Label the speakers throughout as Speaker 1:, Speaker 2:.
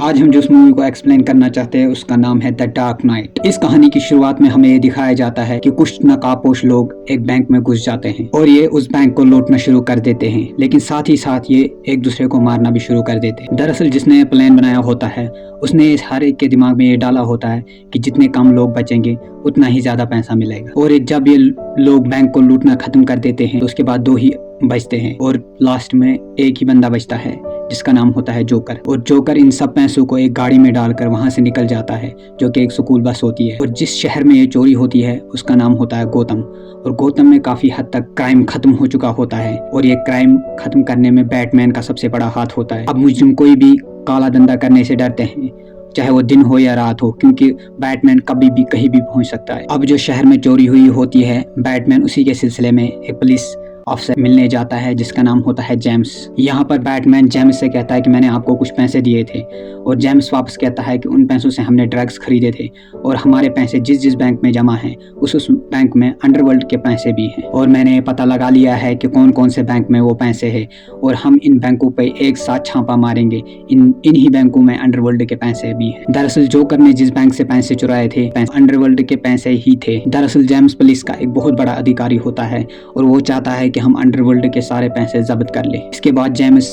Speaker 1: आज हम जिस मूवी को एक्सप्लेन करना चाहते हैं उसका नाम है द डार्क नाइट। इस कहानी की शुरुआत में हमें ये दिखाया जाता है कि कुछ नकाबपोश लोग एक बैंक में घुस जाते हैं और ये उस बैंक को लूटना शुरू कर देते हैं, लेकिन साथ ही साथ ये एक दूसरे को मारना भी शुरू कर देते हैं। दरअसल जिसने प्लान बनाया होता है उसने हर एक के दिमाग में ये डाला होता है कि जितने कम लोग बचेंगे उतना ही ज्यादा पैसा मिलेगा। और जब ये लोग बैंक को लूटना खत्म कर देते हैं तो उसके बाद दो ही बचते हैं और लास्ट में एक ही बंदा बचता है जिसका नाम होता है जोकर। और जोकर इन सब पैसों को एक गाड़ी में डालकर वहां से निकल जाता है जो कि एक स्कूल बस होती है। और जिस शहर में ये चोरी होती है उसका नाम होता है गौतम। और गौतम में काफी हद तक क्राइम खत्म हो चुका होता है और ये क्राइम खत्म करने में बैटमैन का सबसे बड़ा हाथ होता है। अब मुझे कोई भी काला धंधा करने से डरते हैं, चाहे वो दिन हो या रात हो, क्योंकि बैटमैन कभी भी कहीं भी पहुंच सकता है। अब जो शहर में चोरी हुई होती है, बैटमैन उसी के सिलसिले में एक पुलिस ऑफिसर मिलने जाता है जिसका नाम होता है जेम्स। यहाँ पर बैटमैन जेम्स से कहता है कि मैंने आपको कुछ पैसे दिए थे, और जेम्स वापस कहता है कि उन पैसों से हमने ड्रग्स खरीदे थे और हमारे पैसे जिस जिस बैंक में जमा हैं उस बैंक में अंडरवर्ल्ड के पैसे भी हैं। और मैंने पता लगा लिया है कि कौन कौन से बैंक में वो पैसे हैं और हम इन बैंकों पे एक साथ छापा मारेंगे। इन ही बैंकों में अंडरवर्ल्ड के पैसे भी हैं। दरअसल जोकर ने जिस बैंक से पैसे चुराए थे अंडरवर्ल्ड के पैसे ही थे। दरअसल जेम्स पुलिस का एक बहुत बड़ा अधिकारी होता है और वो चाहता है कि हम अंडरवर्ल्ड के सारे पैसे जब्त कर ले। इसके बाद जेम्स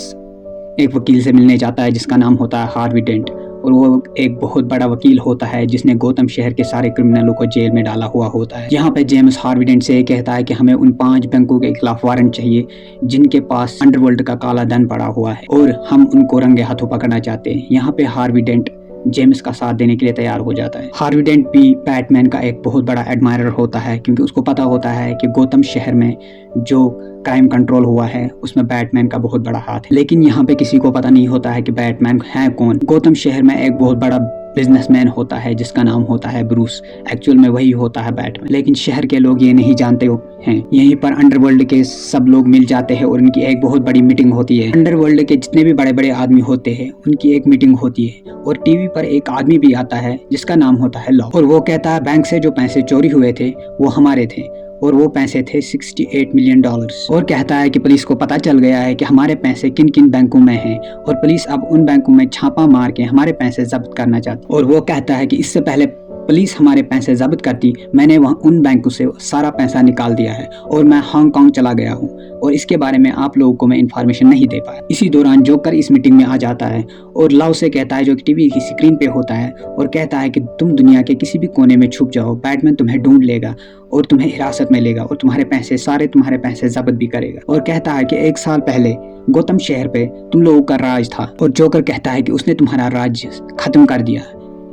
Speaker 1: एक वकील से मिलने जाता है जिसका नाम होता है हार्वी डेंट, और वो एक बहुत बड़ा वकील होता है जिसने गौतम शहर के सारे क्रिमिनलों को जेल में डाला हुआ होता है। यहाँ पे जेम्स हार्वी डेंट से कहता है कि हमें उन 5 बैंकों के खिलाफ वारंट चाहिए जिनके पास अंडरवर्ल्ड का काला धन पड़ा हुआ है और हम उनको रंगे हाथों पकड़ना चाहते हैं। यहाँ पे हार्वी डेंट जेम्स का साथ देने के लिए तैयार हो जाता है। हार्वी डेंट भी बैटमैन का एक बहुत बड़ा एडमायरर होता है क्योंकि उसको पता होता है कि गौतम शहर में जो क्राइम कंट्रोल हुआ है उसमें बैटमैन का बहुत बड़ा हाथ है। लेकिन यहाँ पे किसी को पता नहीं होता है कि बैटमैन है कौन। गौतम शहर में एक बहुत बड़ा बिजनेसमैन होता है जिसका नाम होता है ब्रूस, एक्चुअल में वही होता है बैटमैन, लेकिन शहर के लोग ये नहीं जानते हैं। यहीं पर अंडरवर्ल्ड के सब लोग मिल जाते हैं और उनकी एक बहुत बड़ी मीटिंग होती है। अंडरवर्ल्ड के जितने भी बड़े बड़े आदमी होते हैं उनकी एक मीटिंग होती है और टीवी पर एक आदमी भी आता है जिसका नाम होता है लॉ, और वो कहता है बैंक से जो पैसे चोरी हुए थे वो हमारे थे और वो पैसे थे $68 मिलियन। और कहता है कि पुलिस को पता चल गया है कि हमारे पैसे किन किन बैंकों में हैं और पुलिस अब उन बैंकों में छापा मार के हमारे पैसे जब्त करना चाहती है। और वो कहता है कि इससे पहले पुलिस हमारे पैसे जब्त करती मैंने वहाँ उन बैंकों से सारा पैसा निकाल दिया है और मैं हांगकांग चला गया हूँ और इसके बारे में आप लोगों को मैं इन्फॉर्मेशन नहीं दे पाया। इसी दौरान जोकर इस मीटिंग में आ जाता है और लाओ से कहता है, जो टीवी की स्क्रीन पे होता है, और कहता है कि तुम दुनिया के किसी भी कोने में छुप जाओ, बैटमैन तुम्हें ढूंढ लेगा और तुम्हें हिरासत में लेगा और तुम्हारे पैसे जब्त भी करेगा। और कहता है कि 1 साल पहले गौतम शहर पे तुम लोगों का राज था और जोकर कहता है कि उसने तुम्हारा राज खत्म कर दिया,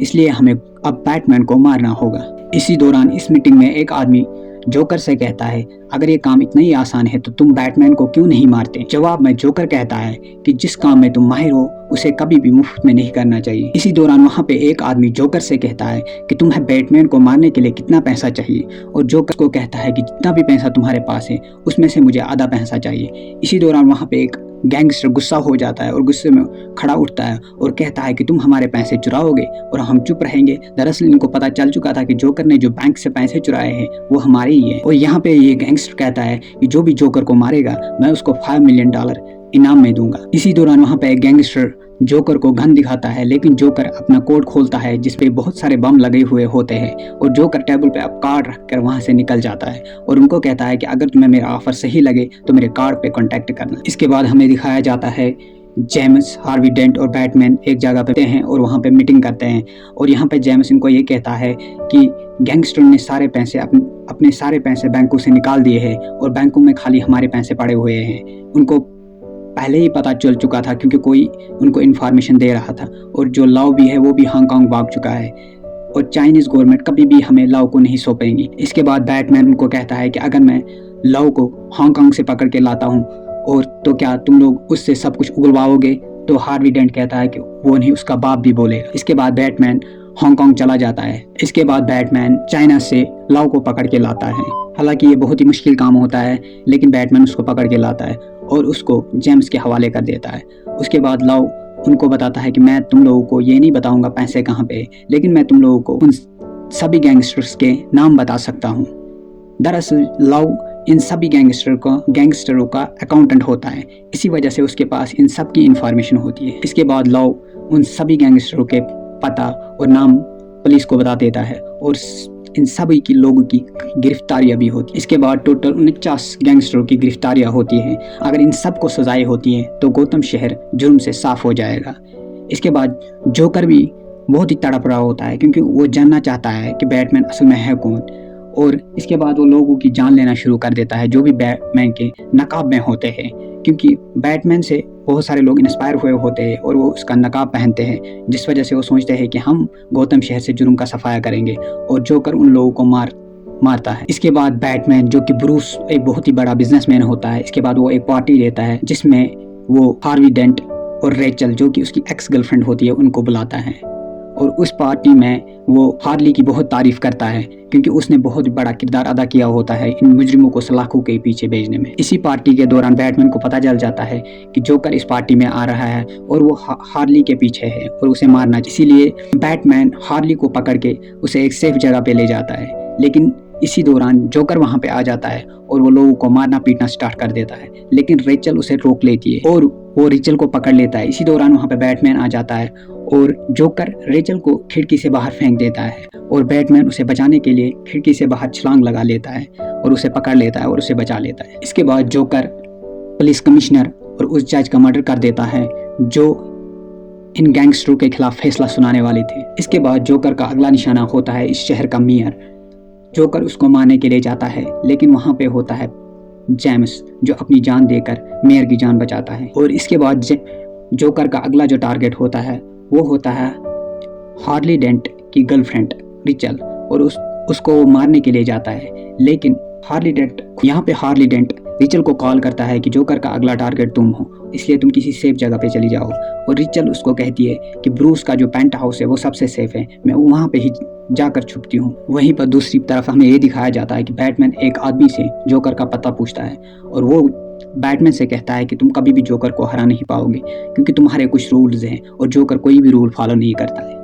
Speaker 1: इसलिए हमें अब बैटमैन को मारना होगा। इसी दौरान इस मीटिंग में एक आदमी जोकर से कहता है, अगर ये काम इतना ही आसान है तो तुम बैटमैन को क्यों नहीं मारते। जवाब में जोकर कहता है कि जिस काम में तुम माहिर हो उसे कभी भी मुफ्त में नहीं करना चाहिए। इसी दौरान वहाँ पे एक आदमी जोकर से कहता है कि तुम्हें बैटमैन को मारने के लिए कितना पैसा चाहिए, और जोकर को कहता है कि जितना भी पैसा तुम्हारे पास है उसमें से मुझे आधा पैसा चाहिए। इसी दौरान वहाँ पे एक गैंगस्टर गुस्सा हो जाता है और गुस्से में खड़ा उठता है और कहता है कि तुम हमारे पैसे चुराओगे और हम चुप रहेंगे। दरअसल इनको पता चल चुका था कि जोकर ने जो बैंक से पैसे चुराए हैं वो हमारे ही है। और यहाँ पे ये गैंगस्टर कहता है कि जो भी जोकर को मारेगा मैं उसको $5 मिलियन इनाम में दूंगा। इसी दौरान वहाँ पे एक गैंगस्टर जोकर को गन दिखाता है, लेकिन जोकर अपना कोट खोलता है जिसपे बहुत सारे बम लगे हुए होते हैं और जोकर टेबल पे अब कार्ड रखकर वहां से निकल जाता है और उनको कहता है कि अगर तुम्हें मेरा ऑफर सही लगे तो मेरे कार्ड पे कांटेक्ट करना। इसके बाद हमें दिखाया जाता है जेम्स, हार्वी डेंट और बैटमैन एक जगह पे हैं और वहाँ पे मीटिंग करते हैं। और यहाँ पे जेम्स इनको ये कहता है कि गैंगस्टर ने सारे पैसे अपने सारे पैसे बैंकों से निकाल दिए हैं और बैंकों में खाली हमारे पैसे पड़े हुए हैं। उनको पहले ही पता चल चुका था क्योंकि कोई उनको इन्फॉर्मेशन दे रहा था, और जो लाओ भी है वो भी हांगकांग भाग चुका है और चाइनीज गवर्नमेंट कभी भी हमें लाओ को नहीं सौंपेंगी। इसके बाद बैटमैन उनको कहता है कि अगर मैं लाओ को हांगकांग से पकड़ के लाता हूँ और तो क्या तुम लोग उससे सब कुछ उगलवाओगे। तो हार्वी डेंट कहता है कि वो नहीं, उसका बाप भी बोलेगा। इसके बाद बैटमैन हांगकांग चला जाता है। इसके बाद बैटमैन चाइना से लाओ को पकड़ के लाता है। हालांकि ये बहुत ही मुश्किल काम होता है, लेकिन बैटमैन उसको पकड़ के लाता है और उसको जेम्स के हवाले कर देता है। उसके बाद लाओ उनको बताता है कि मैं तुम लोगों को ये नहीं बताऊंगा पैसे कहाँ पे, लेकिन मैं तुम लोगों को उन सभी गैंगस्टर्स के नाम बता सकता हूँ। दरअसल लाओ इन सभी गैंगस्टरों का अकाउंटेंट होता है, इसी वजह से उसके पास इन सब की इंफॉर्मेशन होती है। इसके बाद लाओ उन सभी गैंगस्टरों के पता और नाम पुलिस को बता देता है और इन सभी की लोगों की गिरफ्तारियां भी होती है। इसके बाद टोटल 49 गैंगस्टरों की गिरफ्तारियां होती हैं। अगर इन सबको सजाएं होती हैं तो गौतम शहर जुर्म से साफ हो जाएगा। इसके बाद जोकर भी बहुत ही तड़प रहा होता है क्योंकि वो जानना चाहता है कि बैटमैन असल में है कौन। और इसके बाद वो लोगों की जान लेना शुरू कर देता है जो भी बैटमैन के नकाब में होते हैं, क्योंकि बैटमैन से बहुत सारे लोग इंस्पायर हुए होते हैं और वो उसका नकाब पहनते हैं, जिस वजह से वो सोचते हैं कि हम गौतम शहर से जुर्म का सफाया करेंगे और जोकर उन लोगों को मारता है। इसके बाद बैटमैन, जो कि ब्रूस एक बहुत ही बड़ा बिजनेसमैन होता है, इसके बाद वो एक पार्टी लेता है जिसमें वो हार्वी डेंट और रेचल, जो कि उसकी एक्स गर्लफ्रेंड होती है, उनको बुलाता है। और उस पार्टी में वो हार्ली की बहुत तारीफ करता है क्योंकि उसने बहुत बड़ा किरदार अदा किया होता है इन मुजरिमों को सलाखों के पीछे भेजने में। इसी पार्टी के दौरान बैटमैन को पता चल जाता है कि जोकर इस पार्टी में आ रहा है और वो हार्ली के पीछे है और उसे मारना, इसीलिए बैटमैन हार्ली को पकड़ के उसे एक सेफ जगह पे ले जाता है। लेकिन इसी दौरान जोकर वहां पे आ जाता है और वो लोगों को मारना पीटना स्टार्ट कर देता है, लेकिन रेचल उसे रोक लेती है और वो रेचल को पकड़ लेता है। इसी दौरान वहां पे बैटमैन आ जाता है और जोकर रेचल को खिड़की से बाहर फेंक देता है और बैटमैन उसे बचाने के लिए खिड़की से बाहर छलांग लगा लेता है और उसे पकड़ लेता है और उसे बचा लेता है। इसके बाद जोकर पुलिस कमिश्नर और उस जज का मर्डर कर देता है जो इन गैंगस्टरों के खिलाफ फैसला सुनाने वाले थे। इसके बाद जोकर का अगला निशाना होता है इस शहर का मेयर। जोकर उसको मारने के लिए जाता है, लेकिन वहां पे होता है जेम्स, जो अपनी जान देकर मेयर की जान बचाता है। और इसके बाद जोकर का अगला जो टारगेट होता है वो होता है हार्ली डेंट की गर्लफ्रेंड रिचल, और उसको मारने के लिए जाता है। लेकिन हार्ली डेंट रिचल को कॉल करता है कि जोकर का अगला टारगेट तुम हो, इसलिए तुम किसी सेफ जगह पे चली जाओ। और रिचल उसको कहती है कि ब्रूस का जो पेंट हाउस है वो सबसे सेफ है, मैं वहाँ पे ही जाकर छुपती हूँ। वहीं पर दूसरी तरफ हमें ये दिखाया जाता है कि बैटमैन एक आदमी से जोकर का पता पूछता है और वो बैटमैन से कहता है कि तुम कभी भी जोकर को हरा नहीं पाओगे क्योंकि तुम्हारे कुछ रूल्स हैं और जोकर कोई भी रूल फॉलो नहीं करता है।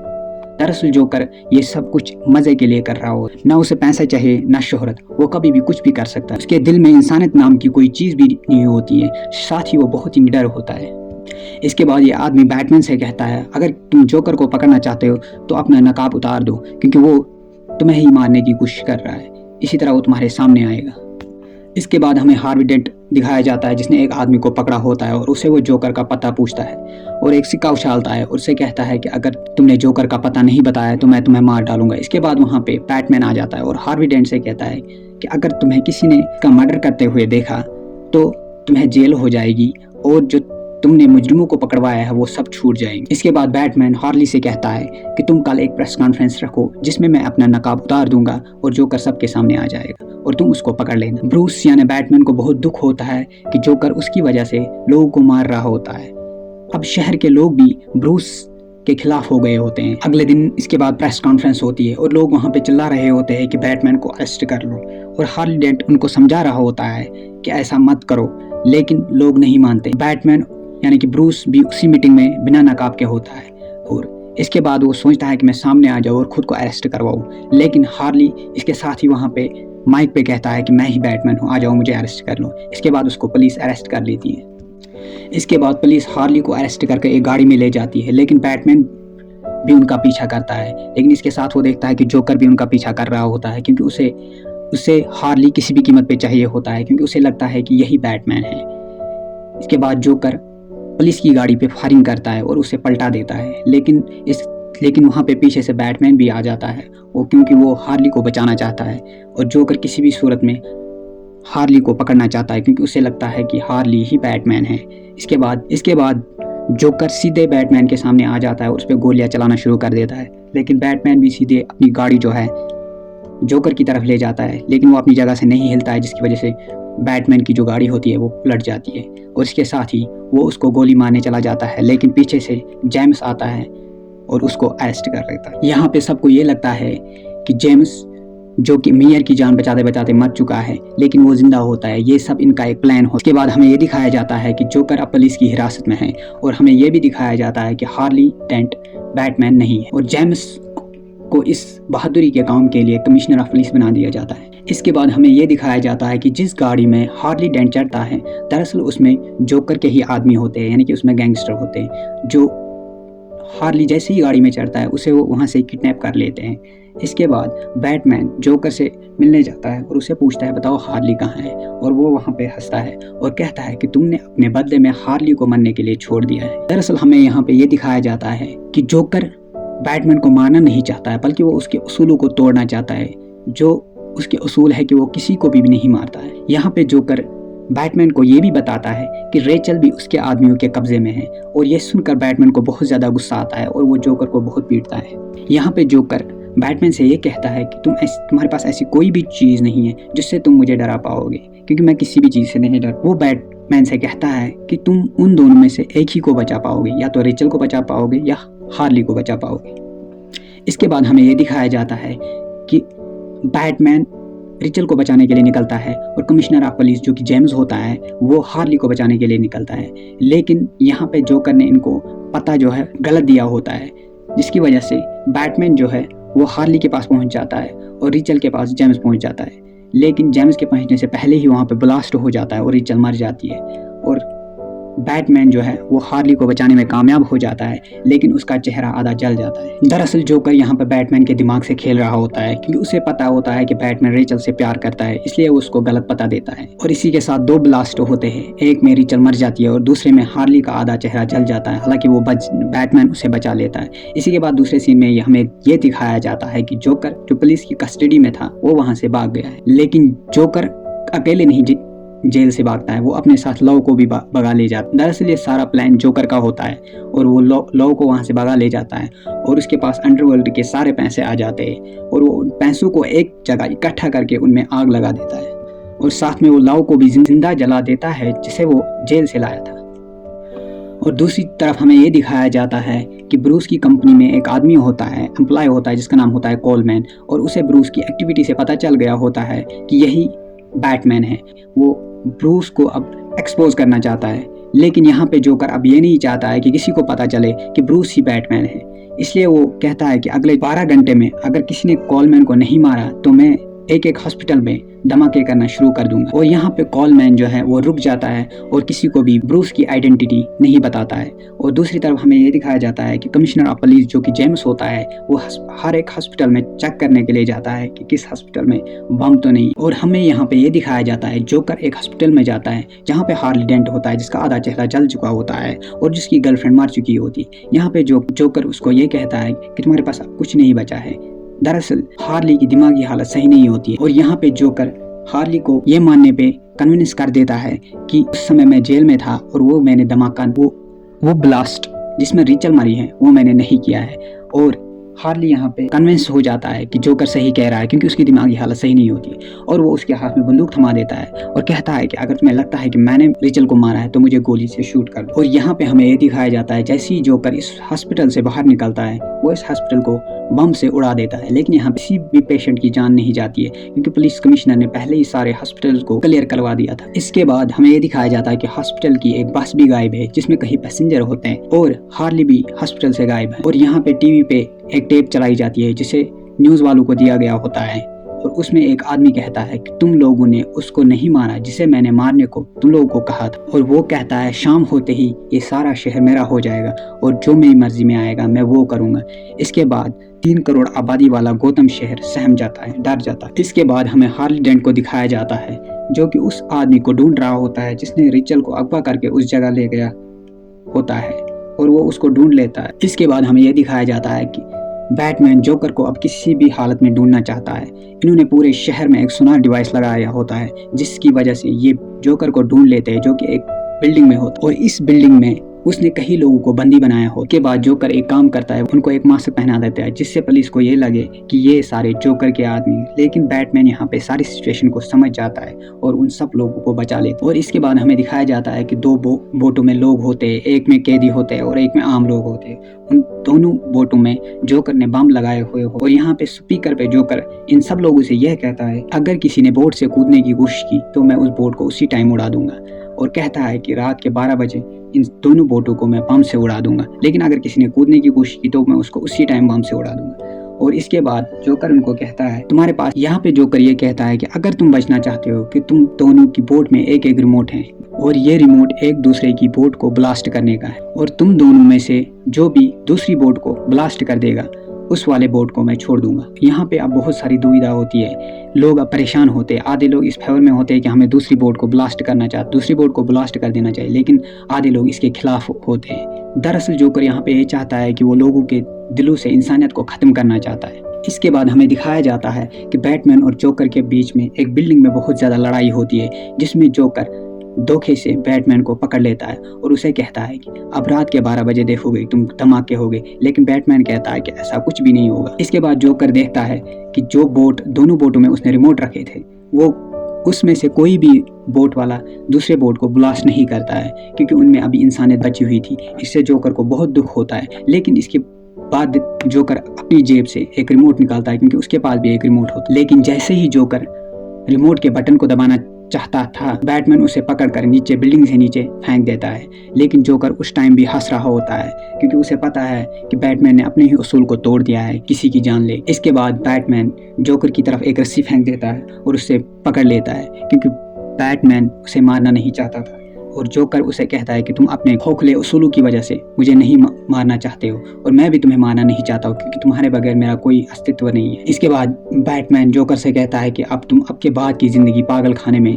Speaker 1: दरअसल जोकर ये सब कुछ मजे के लिए कर रहा हो, ना उसे पैसा चाहिए ना शोहरत, वो कभी भी कुछ भी कर सकता है। उसके दिल में इंसानियत नाम की कोई चीज भी नहीं होती है, साथ ही वो बहुत ही निडर होता है। इसके बाद ये आदमी बैटमैन से कहता है अगर तुम जोकर को पकड़ना चाहते हो तो अपना नकाब उतार दो क्योंकि वो तुम्हें ही मारने की कोशिश कर रहा है, इसी तरह वो तुम्हारे सामने आएगा। इसके बाद हमें हार्वी डेंट दिखाया जाता है जिसने एक आदमी को पकड़ा होता है और उसे वो जोकर का पता पूछता है और एक सिक्का उछालता है और उससे कहता है कि अगर तुमने जोकर का पता नहीं बताया तो मैं तुम्हें मार डालूंगा। इसके बाद वहाँ पे बैटमैन आ जाता है और हार्वी डेंट से कहता है कि अगर तुम्हें किसी ने का मर्डर करते हुए देखा तो तुम्हें जेल हो जाएगी और जो तुमने मुजरिमों को पकड़वाया है वो सब छूट जाएंगे। इसके बाद बैटमैन हार्ली से कहता है कि तुम कल एक प्रेस कॉन्फ्रेंस रखो जिसमें मैं अपना नकाब उतार दूंगा और जोकर सबके सामने आ जाएगा और तुम उसको पकड़ लेना। ब्रूस यानी बैटमैन को बहुत दुख होता है कि जोकर उसकी वजह से लोगों को मार रहा होता है। अब शहर के लोग भी ब्रूस के खिलाफ हो गए होते हैं। अगले दिन इसके बाद प्रेस कॉन्फ्रेंस होती है और लोग वहाँ पे चिल्ला रहे होते हैं कि बैटमैन को अरेस्ट कर लो और हार्ली डेंट उनको समझा रहा होता है कि ऐसा मत करो, लेकिन लोग नहीं मानते। बैटमैन यानी कि ब्रूस भी उसी मीटिंग में बिना नकाब के होता है और इसके बाद वो सोचता है कि मैं सामने आ जाऊँ और खुद को अरेस्ट करवाऊँ, लेकिन हार्ली इसके साथ ही वहाँ पे माइक पे कहता है कि मैं ही बैटमैन हूँ, आ जाओ मुझे अरेस्ट कर लो। इसके बाद उसको पुलिस अरेस्ट कर लेती है। इसके बाद पुलिस हार्ली को अरेस्ट करके एक गाड़ी में ले जाती है, लेकिन बैटमैन भी उनका पीछा करता है। लेकिन इसके साथ वो देखता है कि जोकर भी उनका पीछा कर रहा होता है क्योंकि उसे हार्ली किसी भी कीमत पे चाहिए होता है क्योंकि उसे लगता है कि यही बैटमैन है। इसके बाद जोकर पुलिस की गाड़ी पे फायरिंग करता है और उसे पलटा देता है, लेकिन वहाँ पे पीछे से बैटमैन भी आ जाता है क्योंकि वो हार्ली को बचाना चाहता है और जोकर किसी भी सूरत में हार्ली को पकड़ना चाहता है क्योंकि उसे लगता है कि हार्ली ही बैटमैन है। इसके बाद जोकर सीधे बैटमैन के सामने आ जाता है और उस पर गोलियां चलाना शुरू कर देता है, लेकिन बैटमैन भी सीधे अपनी गाड़ी जो है जोकर की तरफ ले जाता है, लेकिन वो अपनी जगह से नहीं हिलता है जिसकी वजह से बैटमैन की जो गाड़ी होती है वो पलट जाती है और इसके साथ ही वो उसको गोली मारने चला जाता है, लेकिन पीछे से जेम्स आता है और उसको अरेस्ट कर लेता है। यहाँ पे सबको ये लगता है कि जेम्स जो कि मेयर की जान बचाते बचाते मर चुका है, लेकिन वो जिंदा होता है। ये सब इनका एक प्लान हो। इसके बाद हमें ये दिखाया जाता है कि जोकर अब पुलिस की हिरासत में है और हमें ये भी दिखाया जाता है कि हार्ली डेंट बैटमैन नहीं है और जेम्स को इस बहादुरी के काम के लिए कमिश्नर ऑफ पुलिस बना दिया जाता है। इसके बाद हमें यह दिखाया जाता है कि जिस गाड़ी में हार्ली डेंट चढ़ता है दरअसल उसमें जोकर के ही आदमी होते हैं, यानी कि उसमें गैंगस्टर होते हैं जो हार्ली जैसे ही गाड़ी में चढ़ता है उसे वो वहाँ से किडनैप कर लेते हैं। इसके बाद बैटमैन जोकर से मिलने जाता है और उसे पूछता है बताओ हार्ली कहाँ है, और वो वहाँ पे हंसता है और कहता है कि तुमने अपने बदले में हार्ली को मरने के लिए छोड़ दिया है। दरअसल हमें यहाँ पे ये दिखाया जाता है कि जोकर बैटमैन को मारना नहीं चाहता है, बल्कि वो उसके उसूलों को तोड़ना चाहता है। जो उसके उसूल है कि वो किसी को भी नहीं मारता है। यहाँ पे जोकर बैटमैन को ये भी बताता है कि रेचल भी उसके आदमियों के कब्जे में है, और ये सुनकर बैटमैन को बहुत ज़्यादा गुस्सा आता है और वो जोकर को बहुत पीटता है। यहाँ पे जोकर बैटमैन से ये कहता है कि तुम्हारे पास ऐसी कोई भी चीज़ नहीं है जिससे तुम मुझे डरा पाओगे, क्योंकि मैं किसी भी चीज़ से नहीं डर। वो बैटमैन से कहता है कि तुम उन दोनों में से एक ही को बचा पाओगे, या तो रेचल को बचा पाओगे या हार्ली को बचा पाओगे। इसके बाद हमें ये दिखाया जाता है कि बैटमैन रेचल को बचाने के लिए निकलता है और कमिश्नर ऑफ पुलिस जो कि जेम्स होता है वो हार्ली को बचाने के लिए निकलता है। लेकिन यहाँ पे जोकर ने इनको पता जो है गलत दिया होता है, जिसकी वजह से बैटमैन जो है वो हार्ली के पास पहुंच जाता है और रेचल के पास जेम्स पहुंच जाता है। लेकिन जेम्स के पहुंचने से पहले ही वहाँ पे ब्लास्ट हो जाता है और रेचल मर जाती है, और बैटमैन जो है वो हार्ली को बचाने में कामयाब हो जाता है, लेकिन उसका चेहरा आधा जल जाता है। दरअसल जोकर यहाँ पर बैटमैन के दिमाग से खेल रहा होता है, क्योंकि उसे पता होता है कि बैटमैन रेचल से प्यार करता है, इसलिए वो उसको गलत पता देता है। और इसी के साथ दो ब्लास्ट होते हैं, एक में रेचल मर जाती है और दूसरे में हार्ली का आधा चेहरा जल जाता है। हालांकि वो बैटमैन उसे बचा लेता है। इसी के बाद दूसरे सीन में हमें ये दिखाया जाता है कि जोकर जो पुलिस की कस्टडी में था वो वहाँ से भाग गया है। लेकिन जोकर अकेले नहीं जेल से भागता है, वो अपने साथ लव को भी भगा ले जाता है। दरअसल ये सारा प्लान जोकर का होता है और वो लव को वहाँ से भगा ले जाता है, और उसके पास अंडरवर्ल्ड के सारे पैसे आ जाते हैं और वो पैसों को एक जगह इकट्ठा करके उनमें आग लगा देता है, और साथ में वो लव को भी जिंदा जला देता है जिसे वो जेल से लाया था। और दूसरी तरफ हमें ये दिखाया जाता है कि ब्रूस की कंपनी में एक आदमी होता है, एम्प्लॉय होता है, जिसका नाम होता है कोलमैन, और उसे ब्रूस की एक्टिविटी से पता चल गया होता है कि यही बैटमैन है। वो ब्रूस को अब एक्सपोज करना चाहता है, लेकिन यहाँ पे जोकर अब ये नहीं चाहता है कि किसी को पता चले कि ब्रूस ही बैटमैन है। इसलिए वो कहता है कि अगले 12 घंटे में अगर किसी ने कोलमैन को नहीं मारा तो मैं एक हॉस्पिटल में धमाके करना शुरू कर दूंगा। और यहाँ पे कोलमैन जो है वो रुक जाता है और किसी को भी ब्रूस की आइडेंटिटी नहीं बताता है। और दूसरी तरफ हमें ये दिखाया जाता है कि कमिश्नर ऑफ पुलिस जो कि जेम्स होता है वो हर एक हॉस्पिटल में चेक करने के लिए जाता है कि किस हॉस्पिटल में बम तो नहीं। और हमें यहाँ पे ये दिखाया जाता है जोकर एक हॉस्पिटल में जाता है जहाँ पे हार्ली डेंट होता है, जिसका आधा चेहरा जल चुका होता है और जिसकी गर्लफ्रेंड मर चुकी होती। यहाँ पे जोकर उसको ये कहता है कि तुम्हारे पास अब कुछ नहीं बचा है। दरअसल हार्ली की दिमागी हालत सही नहीं होती है, और यहाँ पे जोकर हार्ली को ये मानने पे कन्विंस कर देता है कि उस समय मैं जेल में था और वो मैंने धमाका वो ब्लास्ट जिसमें रेचल मरी है वो मैंने नहीं किया है। और हार्ली यहाँ पे कन्विंस हो जाता है कि जोकर सही कह रहा है, क्योंकि उसकी दिमागी हालत सही नहीं होती, और वो उसके हाथ में बंदूक थमा देता है और कहता है कि अगर तुम्हें लगता है कि मैंने रेचल को मारा है तो मुझे गोली से शूट कर दो। और यहाँ पे हमें ये दिखाया जाता है जैसे ही जोकर इस हॉस्पिटल से बाहर निकलता है वो इस हॉस्पिटल को बम से उड़ा देता है, लेकिन यहाँ किसी भी पेशेंट की जान नहीं जाती है, क्योंकि पुलिस कमिश्नर ने पहले ही सारे हॉस्पिटल्स को क्लियर करवा दिया था। इसके बाद हमें ये दिखाया जाता है कि हॉस्पिटल की एक बस भी गायब है जिसमें कई पैसेंजर होते हैं, और हार्ली भी हॉस्पिटल से गायब है। और यहाँ पे टीवी पे एक टेप चलाई जाती है जिसे न्यूज़ वालों को दिया गया होता है, और उसमें एक आदमी कहता है कि तुम लोगों ने उसको नहीं मारा जिसे मैंने मारने को तुम लोगों को कहा था। और वो कहता है शाम होते ही ये सारा शहर मेरा हो जाएगा और जो मेरी मर्जी में आएगा मैं वो करूंगा। इसके बाद 3 करोड़ आबादी वाला गौतम शहर सहम जाता है, डर जाता है। इसके बाद हमें हार्ली डेंट को दिखाया जाता है जो कि उस आदमी को ढूंढ रहा होता है जिसने रेचल को अगवा करके उस जगह ले गया होता है, और वो उसको ढूंढ लेता है। इसके बाद हमें यह दिखाया जाता है कि बैटमैन जोकर को अब किसी भी हालत में ढूंढना चाहता है। इन्होंने पूरे शहर में एक सोनार डिवाइस लगाया होता है जिसकी वजह से ये जोकर को ढूंढ लेते हैं, जो कि एक बिल्डिंग में होता है, और इस बिल्डिंग में उसने कई लोगों को बंदी बनाया हो। के बाद जोकर एक काम करता है, उनको एक मास्क पहना देता है जिससे पुलिस को ये लगे कि ये सारे जोकर के आदमी। लेकिन बैटमैन यहाँ पे सारी सिचुएशन को समझ जाता है और उन सब लोगों को बचा लेता है। और इसके बाद हमें दिखाया जाता है कि 2 बोटों में लोग होते हैं, एक में कैदी होते हैं और एक में आम लोग होते हैं। उन दोनों बोटों में जोकर ने बम लगाए हुए हो, और यहाँ पे स्पीकर पे जोकर इन सब लोगों से यह कहता है अगर किसी ने बोट से कूदने की कोशिश की तो मैं उस बोट को उसी टाइम उड़ा दूंगा, और कहता है कि रात के 12 बजे इन दोनों बोटों को मैं बम से उड़ा दूंगा, लेकिन अगर किसी ने कूदने की कोशिश की तो मैं उसको उसी टाइम बम से उड़ा दूंगा। और इसके बाद जोकर उनको कहता है तुम्हारे पास, यहाँ पे जोकर ये कहता है कि अगर तुम बचना चाहते हो कि तुम दोनों की बोट में एक एक रिमोट है और ये रिमोट एक दूसरे की बोट को ब्लास्ट करने का है और तुम दोनों में से जो भी दूसरी बोट को ब्लास्ट कर देगा उस वाले बोट को मैं छोड़ दूंगा। यहाँ पे अब बहुत सारी दुविधा होती है, लोग अब परेशान होते हैं। आधे लोग इस फेवर में होते हैं कि हमें दूसरी बोट को ब्लास्ट करना चाहिए, दूसरी बोट को ब्लास्ट कर देना चाहिए, लेकिन आधे लोग इसके खिलाफ होते हैं। दरअसल जोकर यहाँ पे ये चाहता है कि वो लोगों के दिलों से इंसानियत को खत्म करना चाहता है। इसके बाद हमें दिखाया जाता है कि बैटमैन और जोकर के बीच में एक बिल्डिंग में बहुत ज़्यादा लड़ाई होती है, जिसमें जोकर धोखे से बैटमैन को पकड़ लेता है और उसे कहता है कि अब रात के 12 बजे देखोगे तुम धमाके होगे, लेकिन बैटमैन कहता है कि ऐसा कुछ भी नहीं होगा। इसके बाद जोकर देखता है कि जो बोट, दोनों बोटों में उसने रिमोट रखे थे, वो उसमें से कोई भी बोट वाला दूसरे बोट को ब्लास्ट नहीं करता है क्योंकि उनमें अभी इंसानियत बची हुई थी। इससे जोकर को बहुत दुख होता है, लेकिन इसके बाद जोकर अपनी जेब से एक रिमोट निकालता है क्योंकि उसके पास भी एक रिमोट होता है। लेकिन जैसे ही जोकर रिमोट के बटन को दबाना चाहता था, बैटमैन उसे पकड़कर नीचे, बिल्डिंग से नीचे फेंक देता है। लेकिन जोकर उस टाइम भी हंस रहा होता है क्योंकि उसे पता है कि बैटमैन ने अपने ही उसूल को तोड़ दिया है, किसी की जान ले। इसके बाद बैटमैन जोकर की तरफ एक रस्सी फेंक देता है और उससे पकड़ लेता है क्योंकि बैटमैन उसे मारना नहीं चाहता था। और जोकर उसे कहता है कि तुम अपने खोखले उसूलों की वजह से मुझे नहीं मारना चाहते हो और मैं भी तुम्हें मारना नहीं चाहता हूँ क्योंकि तुम्हारे बगैर मेरा कोई अस्तित्व नहीं है। इसके बाद बैटमैन जोकर से कहता है कि अब तुम अब के बाद की जिंदगी पागल खाने में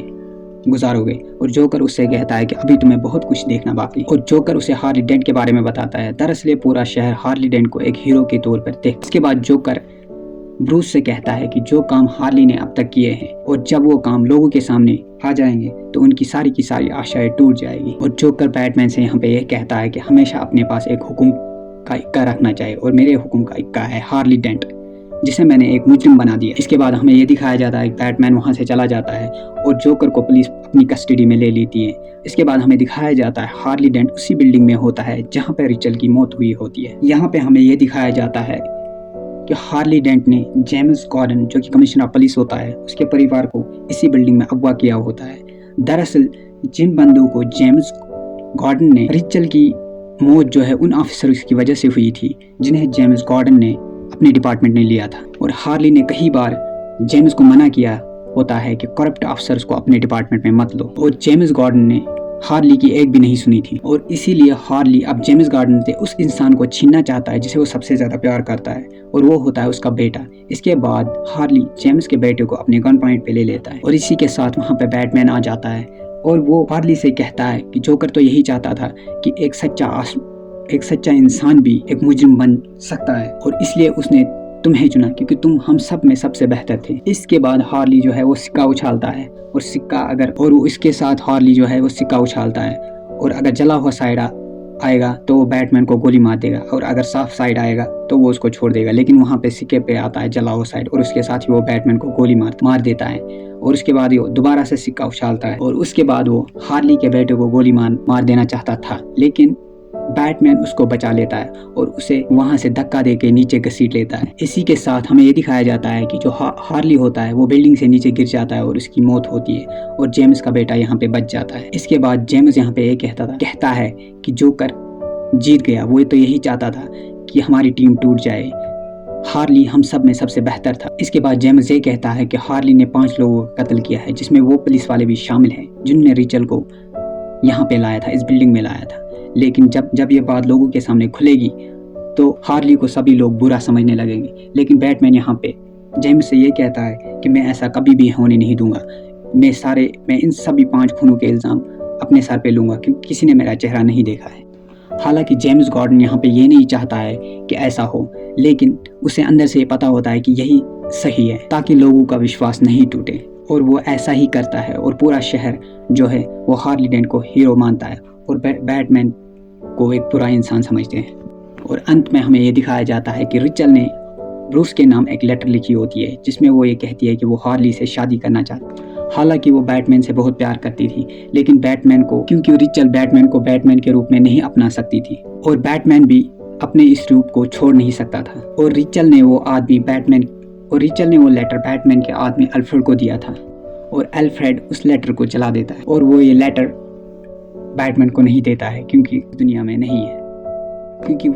Speaker 1: गुजारोगे और जोकर उससे कहता है कि अभी तुम्हें बहुत कुछ देखना बाकी। और जोकर उसे हार्ली डेंट के बारे में बताता है। दरअसल ये पूरा शहर हार्ली डेंट को एक हीरो के तौर पर देख। इसके बाद जोकर ब्रूस से कहता है कि जो काम हार्ली ने अब तक किए हैं और जब वो काम लोगों के सामने आ जाएंगे तो उनकी सारी की सारी आशाएं टूट जाएगी। और जोकर बैटमैन से यहाँ पे यह कहता है कि हमेशा अपने पास एक हुक्म का इक्का रखना चाहिए और मेरे हुक्म का इक्का है हार्ली डेंट, जिसे मैंने एक मुजरिम बना दिया। इसके बाद हमें यह दिखाया जाता है कि बैटमैन वहां से चला जाता है और जोकर को पुलिस अपनी कस्टडी में ले लेती है। इसके बाद हमें दिखाया जाता है हार्ली डेंट उसी बिल्डिंग में होता है जहां पर रिचल की मौत हुई होती है। यहाँ पे हमें यह दिखाया जाता है कि हार्ली डेंट ने जेम्स गॉर्डन, जो कि कमिश्नर ऑफ पुलिस होता है, उसके परिवार को इसी बिल्डिंग में अगवा किया होता है। दरअसल जिन बंदों को जेम्स गॉर्डन ने, रिचल की मौत जो है उन ऑफिसर्स की वजह से हुई थी जिन्हें जेम्स गॉर्डन ने अपने डिपार्टमेंट में लिया था। और हार्ली ने कई बार जेम्स को मना किया होता है कि करप्ट ऑफिसर्स को अपने डिपार्टमेंट में मत लो, और जेम्स गॉर्डन ने हार्ली की एक भी नहीं सुनी थी। और इसीलिए हार्ली अब जेम्स गॉर्डन से उस इंसान को छीनना चाहता है जिसे वो सबसे ज्यादा प्यार करता है, और वो होता है उसका बेटा। इसके बाद हार्ली जेम्स के बेटे को अपने गन पॉइंट पे ले लेता है और इसी के साथ वहाँ पे बैटमैन आ जाता है और वो हार्ली से कहता है कि जोकर तो यही चाहता था कि एक सच्चा इंसान भी एक मुजरिम बन सकता है और इसलिए उसने तुम्हें चुना क्योंकि तुम हम सब में सबसे बेहतर थे। इसके बाद हार्ली जो है वो सिक्का उछालता है और सिक्का अगर, और वो इसके साथ हार्ली जो है वो सिक्का उछालता है और अगर जला हुआ साइड आएगा तो वो बैटमैन को गोली मार देगा और अगर साफ साइड आएगा तो वो उसको छोड़ देगा। लेकिन वहाँ पे सिक्के पे आता है जला हुआ साइड और उसके साथ ही वो बैटमैन को गोली मार देता है और उसके बाद वो दोबारा से सिक्का उछालता है और उसके बाद वो हार्ली के बेटे को गोली मार देना चाहता था, लेकिन बैटमैन उसको बचा लेता है और उसे वहां से धक्का देके नीचे घसीट लेता है। इसी के साथ हमें ये दिखाया जाता है कि जो हार्ली होता है वो बिल्डिंग से नीचे गिर जाता है और उसकी मौत होती है और जेम्स का बेटा यहाँ पे बच जाता है। इसके बाद जेम्स यहाँ पे ये कहता है कि जोकर जीत गया, वो तो यही चाहता था कि हमारी टीम टूट जाए, हार्ली हम सब में सबसे बेहतर था। इसके बाद जेम्स ये कहता है कि हार्ली ने 5 लोगों का कत्ल किया है जिसमें वो पुलिस वाले भी शामिल हैं जिन्होंने रिचल को यहाँ पे लाया था, इस बिल्डिंग में लाया था। लेकिन जब ये बात लोगों के सामने खुलेगी तो हार्ली को सभी लोग बुरा समझने लगेंगे। लेकिन बैटमैन यहाँ पे जेम्स से ये कहता है कि मैं ऐसा कभी भी होने नहीं दूंगा, मैं इन सभी 5 खूनों के इल्ज़ाम अपने सर पे लूंगा क्योंकि किसी ने मेरा चेहरा नहीं देखा है। हालांकि जेम्स गॉर्डन यहाँ पे ये नहीं चाहता है कि ऐसा हो, लेकिन उसे अंदर से ये पता होता है कि यही सही है ताकि लोगों का विश्वास नहीं टूटे, और वो ऐसा ही करता है और पूरा शहर जो है वो हार्ली डेंट को हीरो मानता है और बैटमैन को एक बुरा इंसान समझते हैं। और अंत में हमें ये दिखाया जाता है कि रिचल ने ब्रूस के नाम एक लेटर लिखी होती है जिसमें वो ये कहती है कि वो हार्ली से शादी करना चाहती है। हालांकि वो बैटमैन से बहुत प्यार करती थी, लेकिन क्योंकि रिचल बैटमैन को बैटमैन के रूप में नहीं अपना सकती थी और बैटमैन भी अपने इस रूप को छोड़ नहीं सकता था, और रिचल ने वो लेटर बैटमैन के आदमी अल्फ्रेड को दिया था और अल्फ्रेड उस लेटर को जला देता है और वो ये लेटर बैटमैन को नहीं देता है क्योंकि दुनिया में नहीं है, क्योंकि